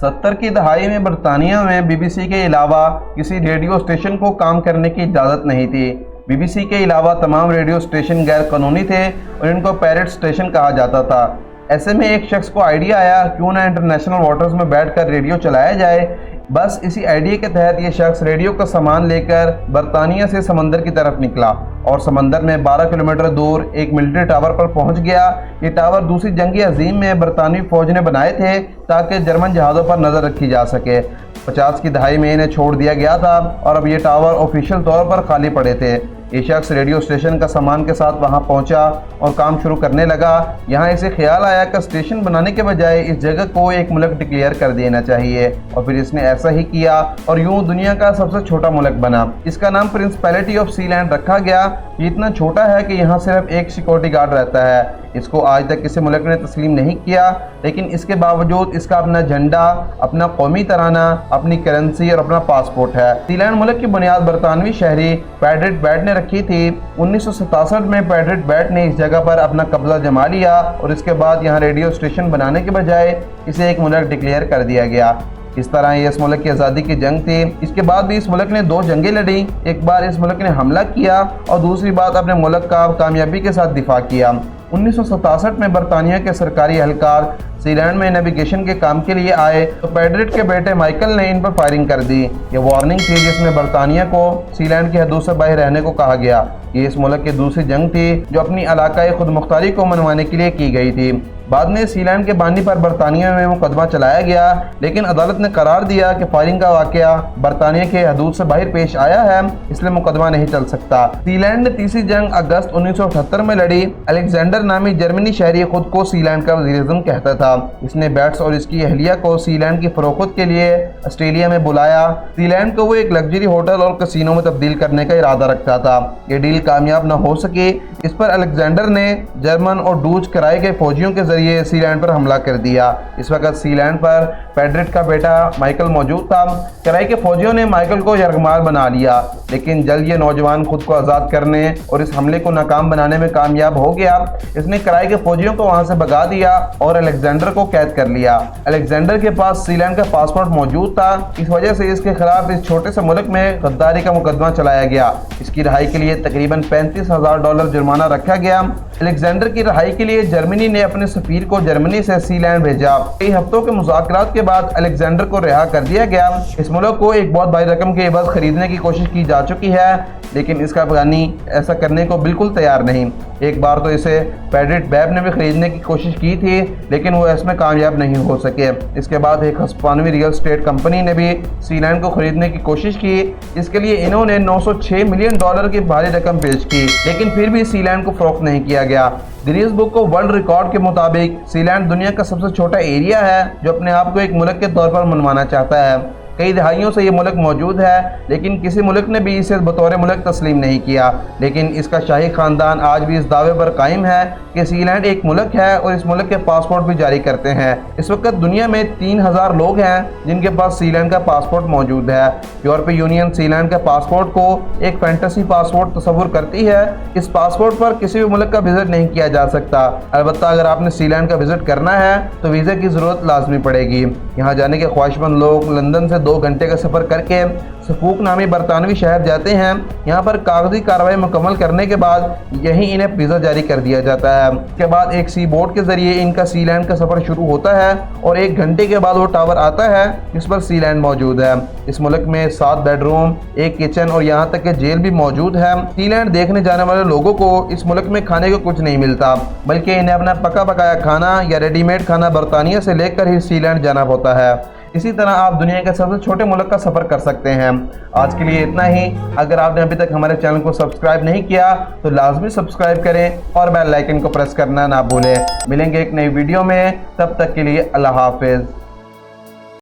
70 की दहाई में बरतानिया में बीबीसी के अलावा किसी रेडियो स्टेशन को काम करने की इजाज़त नहीं थी। बीबीसी के अलावा तमाम रेडियो स्टेशन गैर कानूनी थे और इनको पैरेट स्टेशन कहा जाता था। ऐसे में एक शख्स को आइडिया आया, क्यों ना इंटरनेशनल वाटर्स में बैठकर रेडियो चलाया जाए। बस इसी आइडिया के तहत ये शख्स रेडियो का सामान लेकर बरतानिया से समंदर की तरफ निकला और समंदर में 12 किलोमीटर दूर एक मिलिट्री टावर पर पहुंच गया। ये टावर दूसरी जंग अजीम में बरतानवी फौज ने बनाए थे ताकि जर्मन जहाज़ों पर नज़र रखी जा सके। 50 की दहाई में इन्हें छोड़ दिया गया था और अब ये टावर ऑफिशियल तौर पर खाली पड़े थे। ये शख्स रेडियो स्टेशन का सामान के साथ वहां पहुंचा और काम शुरू करने लगा। यहाँ इसे ख्याल आया कि स्टेशन बनाने के बजाय इस जगह को एक मुल्क डिक्लेयर कर देना चाहिए और फिर इसने ऐसा ही किया और यूं दुनिया का सबसे छोटा मुल्क बना। इसका नाम प्रिंसिपैलिटी ऑफ सीलैंड रखा गया। ये इतना छोटा है कि यहाँ सिर्फ एक सिक्योरिटी गार्ड रहता है। इसको आज तक किसी मुल्क ने तस्लीम नहीं किया, लेकिन इसके बावजूद इसका अपना झंडा, अपना कौमी तराना, अपनी करेंसी और अपना पासपोर्ट है। सीलैंड मुल्क की बुनियाद बरतानवी शहरी पैट्रिक बैट ने रखी थी। 1967 में पैट्रिक बैट ने इस जगह पर अपना कब्जा जमा लिया और इसके बाद यहाँ रेडियो स्टेशन बनाने के बजाय इसे एक मुल्क डिक्लेयर कर दिया गया। इस तरह ये इस मुल्क की आज़ादी की जंग थी। इसके बाद भी इस मुल्क ने 2 जंगें लड़ी। एक बार इस मुल्क ने हमला किया और दूसरी बार अपने मुल्क का कामयाबी के साथ दिफा किया। 1967 में बरतानिया के सरकारी एहलकार सीलैंड में नेविगेशन के काम के लिए आए तो पैट्रिक के बेटे माइकल ने इन पर फायरिंग कर दी। ये वार्निंग थी जिसमें बरतानिया को सीलैंड की हदूद से बाहर रहने को कहा गया। ये इस मुल्क की दूसरी जंग थी जो अपनी इलाकाई खुद मुख्तारी को मनवाने के लिए की गई थी। बाद में सीलैंड के बानी पर बरतानिया में मुकदमा चलाया गया, लेकिन अदालत ने करार दिया कि फायरिंग का वाकया बरतानिया के हदूद से बाहर पेश आया है, इसलिए मुकदमा नहीं चल सकता। सीलैंड ने तीसरी जंग अगस्त 1978 में लड़ी। अलेक्जेंडर नामी जर्मनी शहरी खुद को सीलैंड का वज़ीर-ए-आज़म कहता था। इसने बैट्स और इसकी अहलिया को सीलैंड की फरोख्त के लिए ऑस्ट्रेलिया में बुलाया। सीलैंड को वो एक लग्जरी होटल और कसिनो में तब्दील करने का इरादा रखता था। ये डील कामयाब न हो सकी। इस पर अलेक्जेंडर ने जर्मन और डूच किराए के फौजियों के जरिए सीलैंड पर हमला कर दिया। इस वक्त सीलैंड पर पैट्रिक का बेटा माइकल मौजूद था। किराए के फौजियों ने माइकल को यरगमाल बना लिया, लेकिन जल्द ये नौजवान खुद को आज़ाद करने और इस हमले को नाकाम बनाने में कामयाब हो गया। इसने किराए के फौजियों को वहां से भगा दिया और अलेक्जेंडर को कैद कर लिया। अलेक्जेंडर के पास सीलैंड का पासपोर्ट मौजूद था। इस वजह से इसके खिलाफ इस छोटे से मुल्क में गद्दारी का मुकदमा चलाया गया। इसकी रिहाई के लिए तकरीबन $35,000 जुर्माना रखा गया। अलेक्जेंडर की रिहाई के लिए जर्मनी ने अपने सफीर को जर्मनी से सीलैंड भेजा। कई हफ्तों के मुज़ाकरात के बाद अलेक्जेंडर को रिहा कर दिया गया। इस मुल्क को एक बहुत भारी रकम के एवज खरीदने की कोशिश की जा चुकी है, लेकिन इसका अफगानी ऐसा करने को बिल्कुल तैयार नहीं। एक बार तो इसे पैट्रिक बैट ने भी खरीदने की कोशिश की थी, लेकिन वो इसमें कामयाब नहीं हो सके। इसके बाद एक हिस्पानवी रियल एस्टेट कंपनी ने भी सीलैंड को खरीदने की कोशिश की। इसके लिए इन्होंने $906 मिलियन की भारी रकम पेश की, लेकिन फिर भी सीलैंड को फरोख्त नहीं किया गया। Guinness book of world record के मुताबिक सीलैंड दुनिया का सबसे छोटा एरिया है जो अपने आप को एक मुल्क के तौर पर मनवाना चाहता है। कई दहाइयों से ये मुल्क मौजूद है, लेकिन किसी मुल्क ने भी इसे बतौर मुल्क तस्लीम नहीं किया। लेकिन इसका शाही ख़ानदान आज भी इस दावे पर कायम है कि सीलैंड एक मुल्क है और इस मुल्क के पासपोर्ट भी जारी करते हैं। इस वक्त दुनिया में 3000 लोग हैं जिनके पास सीलैंड का पासपोर्ट मौजूद है। यूरोपीय यूनियन सीलैंड के पासपोर्ट को एक फैंटेसी पासपोर्ट तस्वुर करती है। इस पासपोर्ट पर किसी भी मुल्क का विजिट नहीं किया जा सकता। अलबत्ता अगर आपने सीलैंड का विजिट करना है तो वीज़ा की ज़रूरत लाजमी पड़ेगी। यहाँ जाने के ख्वाहिशमंद लोग लंदन से 2 घंटे का सफ़र करके सफूक नामी बरतानवी शहर जाते हैं। यहाँ पर कागजी कार्रवाई मुकम्मल करने के बाद यहीं इन्हें वीज़ा जारी कर दिया जाता है। इसके बाद एक सी बोट के ज़रिए इनका सीलैंड का सफ़र शुरू होता है और 1 घंटे के बाद वो टावर आता है जिस पर सीलैंड मौजूद है। इस मुल्क में 7 बेडरूम, 1 किचन और यहाँ तक कि जेल भी मौजूद है। सीलैंड देखने जाने वाले लोगों को इस मुल्क में खाने को कुछ नहीं मिलता, बल्कि इन्हें अपना पका पकाया खाना या रेडीमेड खाना बरतानिया से लेकर ही सीलैंड जाना होता है। इसी तरह आप दुनिया के सबसे छोटे मुल्क का सफ़र कर सकते हैं। आज के लिए इतना ही। अगर आपने अभी तक हमारे चैनल को सब्सक्राइब नहीं किया तो लाजमी सब्सक्राइब करें और बेल आइकन को प्रेस करना ना भूलें। मिलेंगे एक नई वीडियो में, तब तक के लिए अल्लाह हाफिज़।